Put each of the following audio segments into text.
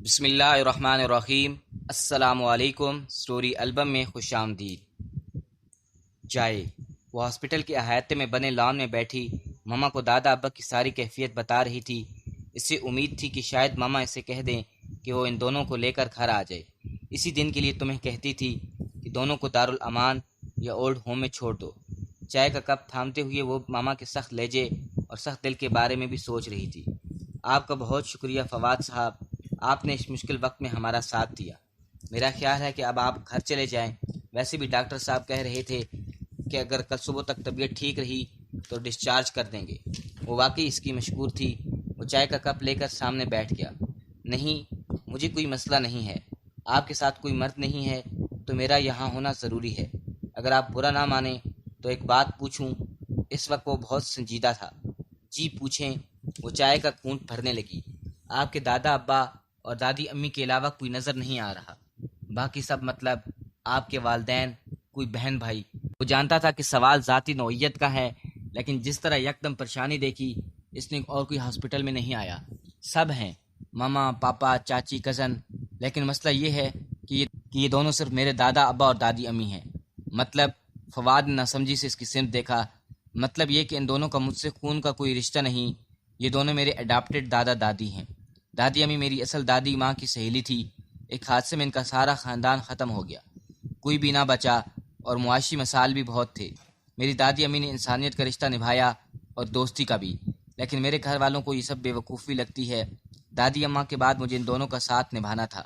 بسم اللہ الرحمن الرحیم۔ السلام علیکم۔ سٹوری البم میں خوش آمدید۔ جائے وہ ہاسپٹل کے احاطے میں بنے لان میں بیٹھی ماما کو دادا ابا کی ساری کیفیت بتا رہی تھی۔ اس سے امید تھی کہ شاید ماما اسے کہہ دیں کہ وہ ان دونوں کو لے کر گھر آ جائے۔ اسی دن کے لیے تمہیں کہتی تھی کہ دونوں کو دارالامان یا اولڈ ہوم میں چھوڑ دو۔ چائے کا کپ تھامتے ہوئے وہ ماما کے سخت لہجے اور سخت دل کے بارے میں بھی سوچ رہی تھی۔ آپ کا بہت شکریہ فواد صاحب، آپ نے اس مشکل وقت میں ہمارا ساتھ دیا۔ میرا خیال ہے کہ اب آپ گھر چلے جائیں۔ ویسے بھی ڈاکٹر صاحب کہہ رہے تھے کہ اگر کل صبح تک طبیعت ٹھیک رہی تو ڈسچارج کر دیں گے۔ وہ واقعی اس کی مشکور تھی۔ وہ چائے کا کپ لے کر سامنے بیٹھ گیا۔ نہیں، مجھے کوئی مسئلہ نہیں ہے۔ آپ کے ساتھ کوئی مرد نہیں ہے تو میرا یہاں ہونا ضروری ہے۔ اگر آپ برا نہ مانیں تو ایک بات پوچھوں؟ اس وقت وہ بہت سنجیدہ تھا۔ جی پوچھیں۔ وہ چائے کا گھونٹ بھرنے لگی۔ آپ کے دادا ابا اور دادی امی کے علاوہ کوئی نظر نہیں آ رہا۔ باقی سب مطلب آپ کے والدین، کوئی بہن بھائی؟ وہ جانتا تھا کہ سوال ذاتی نوعیت کا ہے، لیکن جس طرح یکدم پریشانی دیکھی اس نے اور کوئی ہاسپٹل میں نہیں آیا۔ سب ہیں، ماما، پاپا، چاچی، کزن، لیکن مسئلہ یہ ہے کہ یہ دونوں صرف میرے دادا ابا اور دادی امی ہیں۔ مطلب؟ فواد نے ناسمجھی سے اس کی سمت دیکھا۔ مطلب یہ کہ ان دونوں کا مجھ سے خون کا کوئی رشتہ نہیں، یہ دونوں میرے اڈاپٹڈ دادا دادی ہیں۔ دادی امی میری اصل دادی ماں کی سہیلی تھی۔ ایک حادثے میں ان کا سارا خاندان ختم ہو گیا، کوئی بھی نہ بچا، اور معاشی مسائل بھی بہت تھے۔ میری دادی امی نے انسانیت کا رشتہ نبھایا اور دوستی کا بھی، لیکن میرے گھر والوں کو یہ سب بے وقوفی لگتی ہے۔ دادی اماں کے بعد مجھے ان دونوں کا ساتھ نبھانا تھا۔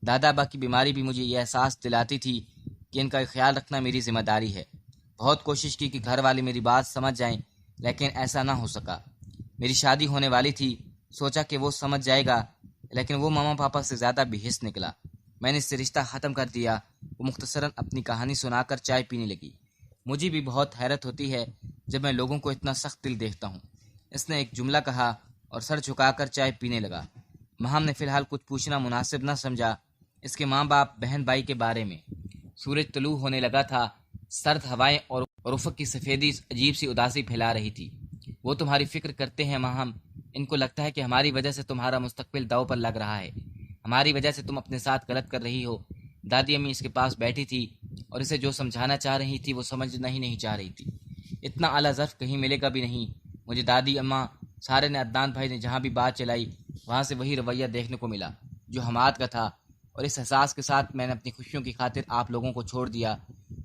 دادا ابا کی بیماری بھی مجھے یہ احساس دلاتی تھی کہ ان کا خیال رکھنا میری ذمہ داری ہے۔ بہت کوشش کی کہ گھر والے میری بات سمجھ جائیں، لیکن ایسا نہ ہو سکا۔ میری شادی ہونے والی تھی، سوچا کہ وہ سمجھ جائے گا، لیکن وہ ماما پاپا سے زیادہ بے حس نکلا۔ میں نے اس سے رشتہ ختم کر دیا۔ وہ مختصراً اپنی کہانی سنا کر چائے پینے لگی۔ مجھے بھی بہت حیرت ہوتی ہے جب میں لوگوں کو اتنا سخت دل دیکھتا ہوں۔ اس نے ایک جملہ کہا اور سر جھکا کر چائے پینے لگا۔ مہم نے فی الحال کچھ پوچھنا مناسب نہ سمجھا۔ اس کے ماں باپ، بہن بھائی کے بارے میں۔ سورج طلوع ہونے لگا تھا۔ سرد ہوائیں اور افق کی سفیدی عجیب سی اداسی پھیلا رہی تھی۔ وہ تمہاری فکر کرتے ہیں مہم۔ ان کو لگتا ہے کہ ہماری وجہ سے تمہارا مستقبل داؤ پر لگ رہا ہے، ہماری وجہ سے تم اپنے ساتھ غلط کر رہی ہو۔ دادی امی اس کے پاس بیٹھی تھی اور اسے جو سمجھانا چاہ رہی تھی وہ سمجھنا ہی نہیں چاہ رہی تھی۔ اتنا اعلیٰ ظرف کہیں ملے گا بھی نہیں۔ مجھے دادی اماں، سارے نے، عدنان بھائی نے جہاں بھی بات چلائی وہاں سے وہی رویہ دیکھنے کو ملا جو حماد کا تھا، اور اس احساس کے ساتھ میں نے اپنی خوشیوں کی خاطر آپ لوگوں کو چھوڑ دیا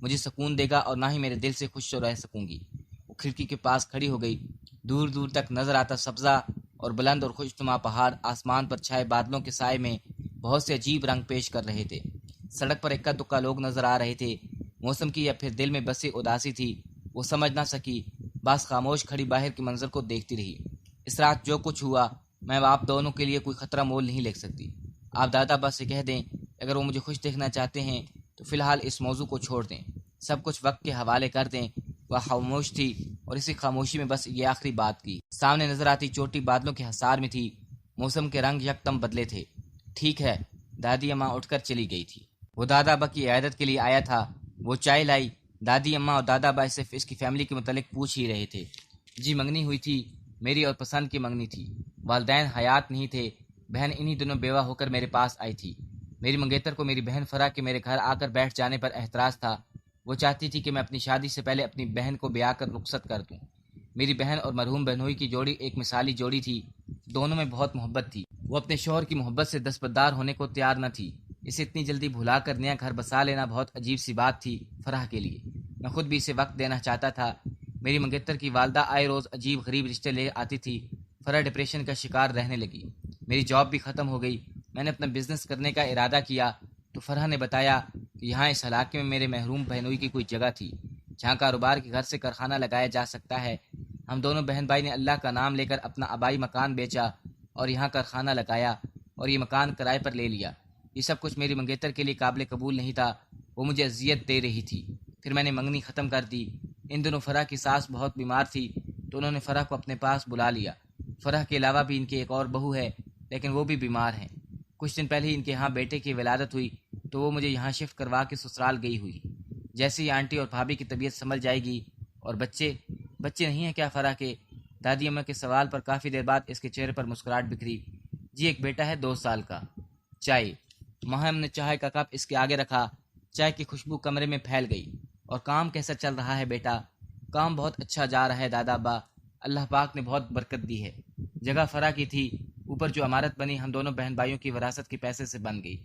مجھے سکون دے گا اور نہ ہی میرے دل سے خوش رہ سکوں گی۔ وہ کھڑکی کے پاس کھڑی ہو گئی۔ دور دور تک نظر آتا سبزہ اور بلند اور خوشنما پہاڑ آسمان پر چھائے بادلوں کے سائے میں بہت سے عجیب رنگ پیش کر رہے تھے۔ سڑک پر اکا دکا لوگ نظر آ رہے تھے۔ موسم کی یا پھر دل میں بسی اداسی تھی، وہ سمجھ نہ سکی۔ بس خاموش کھڑی باہر کے منظر کو دیکھتی رہی۔ اس رات جو کچھ ہوا، میں آپ دونوں کے لیے کوئی خطرہ مول نہیں لے سکتی۔ آپ دادا ابا سے کہہ دیں اگر وہ مجھے خوش دیکھنا چاہتے ہیں تو فی الحال اس موضوع کو چھوڑ دیں، سب کچھ وقت کے حوالے کر دیں۔ وہ خاموش تھی اور اسی خاموشی میں بس یہ آخری بات کی۔ سامنے نظر آتی چوٹی بادلوں کے حصار میں تھی۔ موسم کے رنگ یکدم بدلے تھے۔ ٹھیک ہے، دادی اماں اٹھ کر چلی گئی تھی۔ وہ دادا ابا کی عیادت کے لیے آیا تھا۔ وہ چائے لائی۔ دادی اماں اور دادا ابا صرف اس کی فیملی کے متعلق پوچھ ہی رہے تھے۔ جی منگنی ہوئی تھی، میری اور پسند کی منگنی تھی۔ والدین حیات نہیں تھے۔ بہن انہی دنوں بیوہ ہو کر میرے پاس آئی تھی۔ میری منگیتر کو میری بہن فرح کے میرے گھر آ کر بیٹھ جانے پر اعتراض تھا۔ وہ چاہتی تھی کہ میں اپنی شادی سے پہلے اپنی بہن کو بیاہ کر رخصت کر دوں۔ میری بہن اور مرحوم بہنوئی کی جوڑی ایک مثالی جوڑی تھی، دونوں میں بہت محبت تھی۔ وہ اپنے شوہر کی محبت سے دستبردار ہونے کو تیار نہ تھی۔ اسے اتنی جلدی بھلا کر نیا گھر بسا لینا بہت عجیب سی بات تھی فرح کے لیے۔ میں خود بھی اسے وقت دینا چاہتا تھا۔ میری منگیتر کی والدہ آئے روز عجیب غریب رشتے لے آتی تھی۔ فرح ڈپریشن کا شکار رہنے لگی۔ میری جاب بھی ختم ہو گئی۔ میں نے اپنا بزنس کرنے کا ارادہ کیا تو فرح نے بتایا کہ یہاں اس علاقے میں میرے محروم بہنوئی کی کوئی جگہ تھی جہاں کاروبار کے گھر سے کارخانہ لگایا جا سکتا ہے۔ ہم دونوں بہن بھائی نے اللہ کا نام لے کر اپنا آبائی مکان بیچا اور یہاں کارخانہ لگایا اور یہ مکان کرائے پر لے لیا۔ یہ سب کچھ میری منگیتر کے لیے قابل قبول نہیں تھا۔ وہ مجھے اذیت دے رہی تھی۔ پھر میں نے منگنی ختم کر دی۔ ان دنوں فرح کی ساس بہت بیمار تھی تو انہوں نے فرح کو اپنے پاس بلا لیا۔ فرح کے علاوہ بھی ان کی ایک اور بہو ہے، لیکن وہ بھی بیمار ہیں۔ کچھ دن پہلے ہی ان کے ہاں بیٹے کی ولادت ہوئی تو وہ مجھے یہاں شفٹ کروا کے سسرال گئی ہوئی۔ جیسے ہی آنٹی اور بھابھی کی طبیعت سنبھل جائے گی اور بچے نہیں ہیں کیا فرح کے؟ دادی اماں کے سوال پر کافی دیر بعد اس کے چہرے پر مسکراہٹ بکھری۔ جی ایک بیٹا ہے 2 سال کا۔ چائے۔ مہم نے چائے کا کپ اس کے آگے رکھا۔ چائے کی خوشبو کمرے میں پھیل گئی۔ اور کام کیسا چل رہا ہے بیٹا؟ کام بہت اچھا جا رہا ہے دادا ابا، اللہ پاک نے بہت برکت دی ہے۔ جگہ فرا کی تھی، اوپر جو عمارت بنی ہم دونوں بہن بھائیوں کی وراثت کے پیسے سے بن گئی۔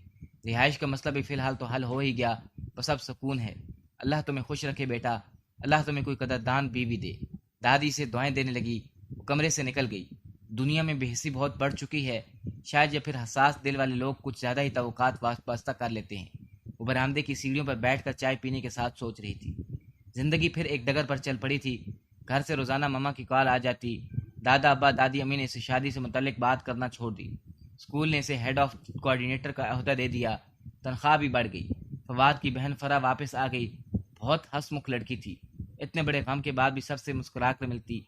رہائش کا مسئلہ بھی فی الحال تو حل ہو ہی گیا، بس اب سکون ہے۔ اللہ تمہیں خوش رکھے بیٹا، اللہ تمہیں کوئی قدردان بیوی دے۔ دادی سے دعائیں دینے لگی، وہ کمرے سے نکل گئی۔ دنیا میں بے حسی بہت بڑھ چکی ہے، شاید یا پھر حساس دل والے لوگ کچھ زیادہ ہی توقعات وابستہ کر لیتے ہیں۔ وہ برآمدے کی سیڑھیوں پر بیٹھ کر چائے پینے کے ساتھ سوچ رہی تھی۔ زندگی پھر ایک ڈگر پر چل پڑی تھی۔ گھر سے روزانہ مما کی کال آ جاتی۔ دادا ابا دادی امی نے اسے شادی سے متعلق بات کرنا چھوڑ دی۔ اسکول نے اسے ہیڈ آف کوآرڈینیٹر کا عہدہ دے دیا، تنخواہ بھی بڑھ گئی۔ فواد کی بہن فرا واپس آ گئی، بہت ہنس مکھ لڑکی تھی، اتنے بڑے غم کے بعد بھی سب سے مسکرا کر ملتی۔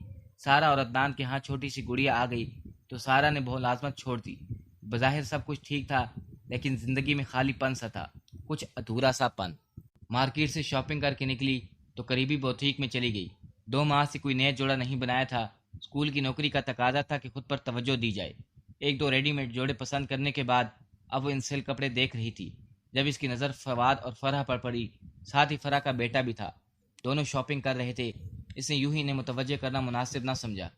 سارا اور عدنان کے ہاں چھوٹی سی گڑیا آ گئی تو سارا نے ملازمت چھوڑ دی۔ بظاہر سب کچھ ٹھیک تھا، لیکن زندگی میں خالی پن سا تھا، کچھ ادھورا سا پن۔ مارکیٹ سے شاپنگ کر کے نکلی تو قریبی بوتیک میں چلی گئی۔ 2 ماہ سے کوئی نیا جوڑا نہیں بنایا تھا۔ اسکول کی نوکری کا تقاضا تھا کہ خود پر توجہ دی جائے۔ 1-2 ریڈی میڈ جوڑے پسند کرنے کے بعد اب وہ ان سیل کپڑے دیکھ رہی تھی، جب اس کی نظر فواد اور فرح پر پڑی، ساتھ ہی فرح کا بیٹا بھی تھا۔ دونوں شاپنگ کر رہے تھے۔ اس نے یوں ہی انہیں متوجہ کرنا مناسب نہ سمجھا۔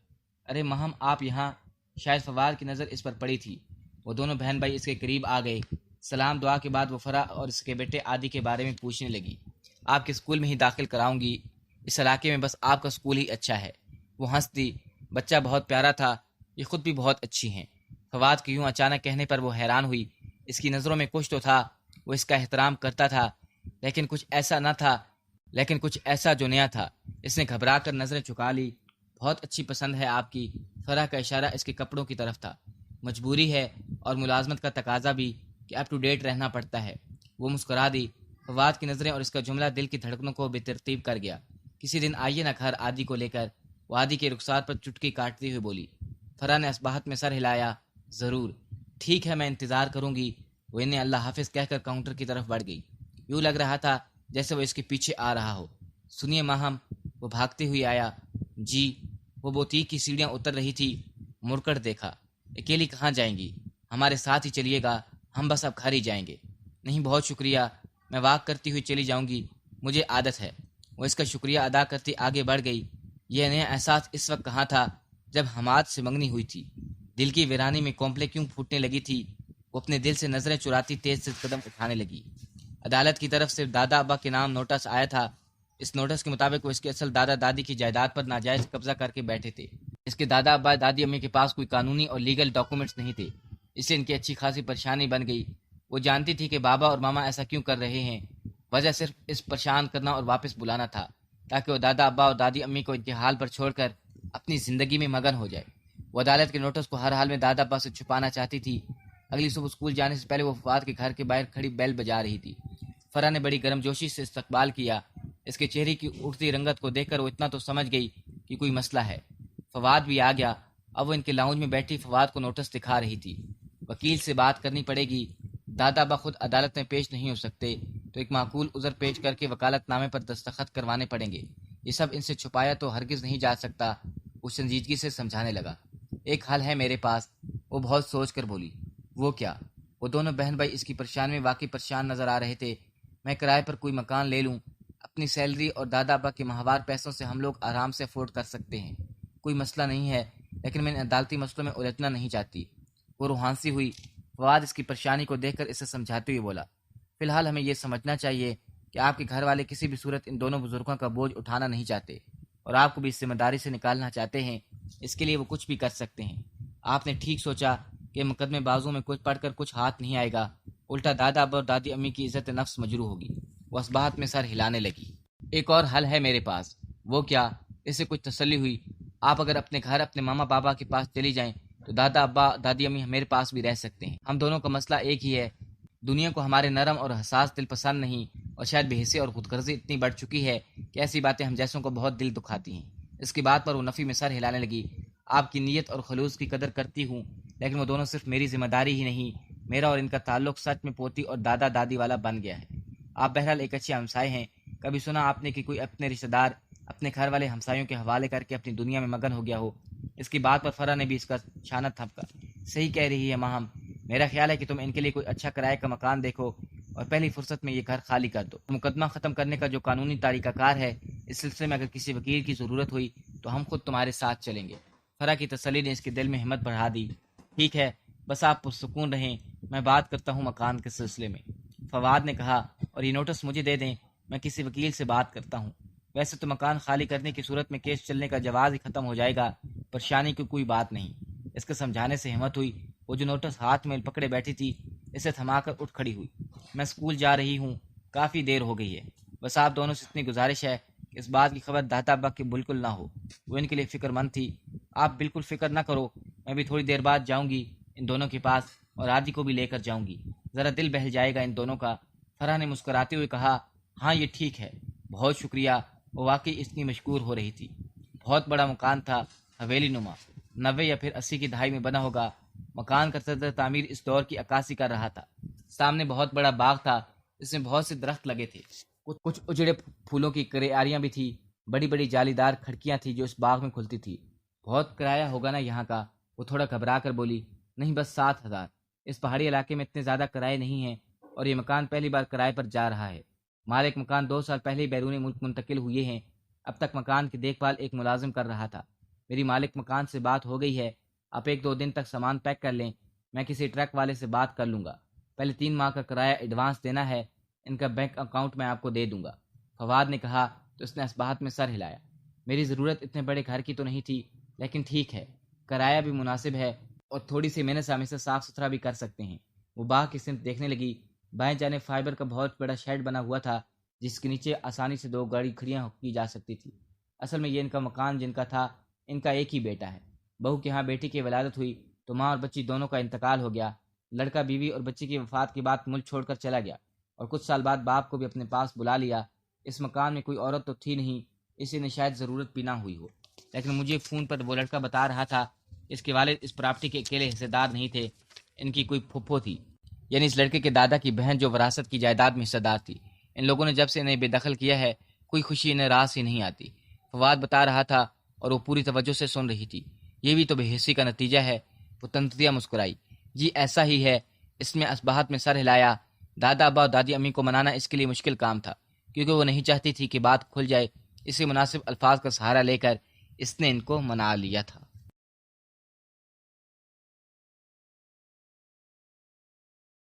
ارے مہم آپ یہاں؟ شاید فواد کی نظر اس پر پڑی تھی۔ وہ دونوں بہن بھائی اس کے قریب آ گئے۔ سلام دعا کے بعد وہ فرح اور اس کے بیٹے عادی کے بارے میں پوچھنے لگی۔ آپ کے اسکول میں ہی داخل کراؤں گی، اس علاقے میں بس آپ کا اسکول ہی اچھا ہے۔ وہ ہنس دی، بچہ بہت پیارا تھا، یہ خود بھی بہت اچھی ہیں۔ فواد کے یوں اچانک کہنے پر وہ حیران ہوئی۔ اس کی نظروں میں کچھ تو تھا، وہ اس کا احترام کرتا تھا، لیکن کچھ ایسا جو نیا تھا۔ اس نے گھبرا کر نظریں چکا لی۔ بہت اچھی پسند ہے آپ کی۔ فرح کا اشارہ اس کے کپڑوں کی طرف تھا۔ مجبوری ہے اور ملازمت کا تقاضا بھی کہ اپ ٹو ڈیٹ رہنا پڑتا ہے۔ وہ مسکرا دی۔ فواد کی نظریں اور اس کا جملہ دل کی دھڑکنوں کو بے ترتیب کر گیا۔ کسی دن آئیے نا گھر عادی کو لے کر، وہ عادی کے رخسار پر چٹکی کاٹتے ہوئے بولی۔ فرح نے اسباہت میں سر ہلایا۔ ضرور، ٹھیک ہے، میں انتظار کروں گی۔ وہ انہیں اللہ حافظ کہہ کر کاؤنٹر کی طرف بڑھ گئی۔ یوں لگ رہا تھا جیسے وہ اس کے پیچھے آ رہا ہو۔ سنیے ماہم، وہ بھاگتے ہوئے آیا۔ جی۔ وہ بوتیک کی سیڑھیاں اتر رہی تھی، مڑ کر دیکھا۔ اکیلی کہاں جائیں گی؟ ہمارے ساتھ ہی چلیے گا، ہم بس اب گھر ہی جائیں گے۔ نہیں بہت شکریہ، میں واک کرتی ہوئی چلی جاؤں گی، مجھے عادت ہے۔ وہ اس کا شکریہ ادا کرتی آگے بڑھ گئی۔ یہ نیا احساس اس وقت کہاں تھا جب حماد سے منگنی ہوئی تھی۔ دل کی ویرانی میں کونپلیں کیوں پھوٹنے لگی تھی۔ وہ اپنے دل سے نظریں چراتی تیز سے قدم اٹھانے لگی۔ عدالت کی طرف سے دادا ابا کے نام نوٹس آیا تھا۔ اس نوٹس کے مطابق وہ اس کے اصل دادا دادی کی جائیداد پر ناجائز قبضہ کر کے بیٹھے تھے۔ اس کے دادا ابا دادی امی کے پاس کوئی قانونی اور لیگل ڈاکومنٹس نہیں تھے، اس سے ان کی اچھی خاصی پریشانی بن گئی۔ وہ جانتی تھی کہ بابا اور ماما ایسا کیوں کر رہے ہیں، وجہ صرف اس پریشان کرنا اور واپس بلانا تھا، تاکہ وہ دادا ابا اور دادی امی کو ان کے حال پر چھوڑ کر اپنی زندگی میں مگن ہو جائے۔ وہ عدالت کے نوٹس کو ہر حال میں دادا ابا سے چھپانا چاہتی تھی۔ اگلی صبح اسکول جانے سے پہلے وہ فواد کے گھر کے باہر کھڑی بیل بجا رہی تھی۔ فرح نے بڑی گرم جوشی سے استقبال کیا۔ اس کے چہرے کی اٹھتی رنگت کو دیکھ کر وہ اتنا تو سمجھ گئی کہ کوئی مسئلہ ہے۔ فواد بھی آ گیا۔ اب وہ ان کے لاؤنج میں بیٹھی فواد کو نوٹس دکھا رہی تھی۔ وکیل سے بات کرنی پڑے گی، دادا ابا خود عدالت میں پیش نہیں ہو سکتے تو ایک معقول عذر پیش کر کے وکالت نامے پر دستخط کروانے پڑیں گے۔ یہ سب ان سے چھپایا تو ہرگز نہیں جا سکتا۔ وہ سنجیدگی سے سمجھانے لگا۔ ایک حل ہے میرے پاس، وہ بہت سوچ کر بولی۔ وہ کیا؟ وہ دونوں بہن بھائی اس کی پریشانی میں واقعی پریشان نظر آ رہے تھے۔ میں کرائے پر کوئی مکان لے لوں، اپنی سیلری اور دادا ابا کے ماہوار پیسوں سے ہم لوگ آرام سے افورڈ کر سکتے ہیں، کوئی مسئلہ نہیں ہے، لیکن میں عدالتی مسئلوں میں الجھنا نہیں چاہتی۔ وہ روحانسی ہوئی۔ فواد اس کی پریشانی کو دیکھ کر اسے سمجھاتے ہوئے بولا، فی الحال ہمیں یہ سمجھنا چاہیے کہ آپ کے گھر والے کسی بھی صورت ان دونوں بزرگوں کا بوجھ اٹھانا نہیں چاہتے اور آپ کو بھی اس ذمہ داری سے نکالنا چاہتے ہیں۔ اس کے لیے وہ کچھ بھی کر سکتے ہیں۔ آپ نے ٹھیک سوچا کہ مقدمے بازوں میں کچھ پڑھ کر کچھ ہاتھ نہیں آئے گا، الٹا دادا ابا اور دادی امی کی عزت نفس مجروح ہوگی۔ وہ اسباہت میں سر ہلانے لگی۔ ایک اور حل ہے میرے پاس۔ وہ کیا؟ اس سے کچھ تسلی ہوئی۔ آپ اگر اپنے گھر اپنے ماما بابا کے پاس چلی جائیں تو دادا ابا دادی امی میرے پاس بھی رہ سکتے ہیں۔ ہم دونوں کا مسئلہ ایک ہی ہے، دنیا کو ہمارے نرم اور حساس دل پسند نہیں، اور شاید بے حسی اور خود غرضی اتنی بڑھ چکی ہے کہ ایسی باتیں ہم جیسوں کو بہت دل دکھاتی ہیں۔ اس کی بات پر وہ نفی میں سر ہلانے لگی۔ آپ کی نیت اور خلوص کی قدر کرتی ہوں، لیکن وہ دونوں صرف میری ذمہ داری ہی نہیں، میرا اور ان کا تعلق سچ میں پوتی اور دادا دادی والا بن گیا ہے۔ آپ بہرحال ایک اچھے ہمسائے ہیں۔ کبھی سنا آپ نے کہ کوئی اپنے رشتہ دار اپنے گھر والے ہمسایوں کے حوالے کر کے اپنی دنیا میں مگن ہو گیا ہو؟ اس کی بات پر فرح نے بھی اس کا چھانا تھپکا۔ صحیح کہہ رہی ہے ماہم، میرا خیال ہے کہ تم ان کے لیے کوئی اچھا کرائے کا مکان دیکھو اور پہلی فرصت میں یہ گھر خالی کر دو۔ مقدمہ ختم کرنے کا جو قانونی طریقہ کار ہے، اس سلسلے میں اگر کسی وکیل کی ضرورت ہوئی تو ہم خود تمہارے ساتھ چلیں گے۔ فرح کی تسلی نے اس کے دل میں ہمت بڑھا دی۔ ٹھیک ہے، بس آپ پرسکون رہیں، میں بات کرتا ہوں مکان کے سلسلے میں، فواد نے کہا، اور یہ نوٹس مجھے دے دیں، میں کسی وکیل سے بات کرتا ہوں۔ ویسے تو مکان خالی کرنے کی صورت میں کیس چلنے کا جواز ہی ختم ہو جائے گا، پریشانی کی کوئی بات نہیں۔ اس کے سمجھانے سے ہمت ہوئی۔ وہ جو نوٹس ہاتھ میں پکڑے بیٹھی تھی اسے تھما کر اٹھ کھڑی ہوئی۔ میں اسکول جا رہی ہوں، کافی دیر ہو گئی ہے، بس آپ دونوں سے اتنی گزارش ہے کہ اس بات کی خبر داتا ابا کی بالکل نہ ہو۔ وہ ان کے لیے فکر مند تھی۔ آپ بالکل فکر نہ کرو، میں بھی تھوڑی دیر بعد جاؤں گی ان دونوں کے پاس، اور عادی کو بھی لے کر جاؤں گی، ذرا دل بہل جائے گا ان دونوں کا۔ فرح نے مسکراتے ہوئے کہا، ہاں یہ ٹھیک ہے، بہت شکریہ۔ وہ واقعی اتنی مشکور ہو رہی تھی۔ بہت بڑا مکان تھا، حویلی نما، 90 یا پھر 80 کی دہائی میں بنا ہوگا۔ مکان کا صدر تعمیر اس دور کی عکاسی کر رہا تھا۔ سامنے بہت بڑا باغ تھا، اس میں بہت سے درخت لگے تھے، کچھ اجڑے پھولوں کی کریاریاں بھی تھی، بڑی بڑی جالی دار کھڑکیاں تھیں جو اس باغ میں کھلتی تھی۔ بہت کرایہ ہوگا نا یہاں کا؟ وہ تھوڑا گھبرا کر بولی۔ نہیں، بس 7,000۔ اس پہاڑی علاقے میں اتنے زیادہ کرائے نہیں ہیں، اور یہ مکان پہلی بار کرائے پر جا رہا ہے۔ مالک مکان 2 سال پہلے ہی بیرون ملک منتقل ہوئے ہیں۔ اب تک مکان کی دیکھ بھال ایک ملازم کر رہا تھا۔ میری مالک مکان سے بات ہو گئی ہے، آپ 1-2 دن تک سامان پیک کر لیں، میں کسی ٹرک والے سے بات کر لوں گا۔ پہلے 3 ماہ کا کرایہ ایڈوانس دینا ہے، ان کا بینک اکاؤنٹ میں آپ کو دے دوں گا۔ فواد نے کہا تو اس نے اس بات میں سر ہلایا۔ میری ضرورت اتنے بڑے گھر کی تو نہیں تھی، لیکن ٹھیک ہے، کرایہ بھی مناسب ہے اور تھوڑی سی محنت سے ہم اسے صاف ستھرا بھی کر سکتے ہیں۔ وہ باغ کی سمت دیکھنے لگی۔ بائیں جانب فائبر کا بہت بڑا شیڈ بنا ہوا تھا، جس کے نیچے آسانی سے 2 گاڑی کھڑیاں کی جا سکتی تھی۔ اصل میں یہ ان کا مکان جن کا تھا، ان کا ایک ہی بیٹا ہے۔ بہو کے ہاں بیٹی کی ولادت ہوئی تو ماں اور بچی دونوں کا انتقال ہو گیا۔ لڑکا بیوی اور بچی کی وفات کے بعد ملک چھوڑ کر چلا گیا، اور کچھ سال بعد باپ کو بھی اپنے پاس بلا لیا۔ اس مکان میں کوئی عورت تو تھی نہیں، اسی نے شاید ضرورت بھی نہ ہوئی ہو، لیکن مجھے فون پر وہ لڑکا بتا رہا تھا اس کے والد اس پراپرٹی کے اکیلے حصے دار نہیں تھے، ان کی کوئی پھپھو تھی، یعنی اس لڑکے کے دادا کی بہن جو وراثت کی جائیداد میں حصہ دار تھی۔ ان لوگوں نے جب سے انہیں بے دخل کیا ہے، کوئی خوشی انہیں راس ہی نہیں آتی۔ فواد بتا رہا تھا اور وہ پوری توجہ سے سن رہی تھی۔ یہ بھی تو بے حسی کا نتیجہ ہے۔ وہ تنتیا مسکرائی۔ جی ایسا ہی ہے۔ اس میں اسباہت میں سر ہلایا۔ دادا ابا اور دادی امی کو منانا اس کے لیے مشکل کام تھا، کیونکہ وہ نہیں چاہتی تھی کہ بات کھل جائے۔ اسی مناسب الفاظ کا سہارا لے کر اس نے ان کو منا لیا تھا۔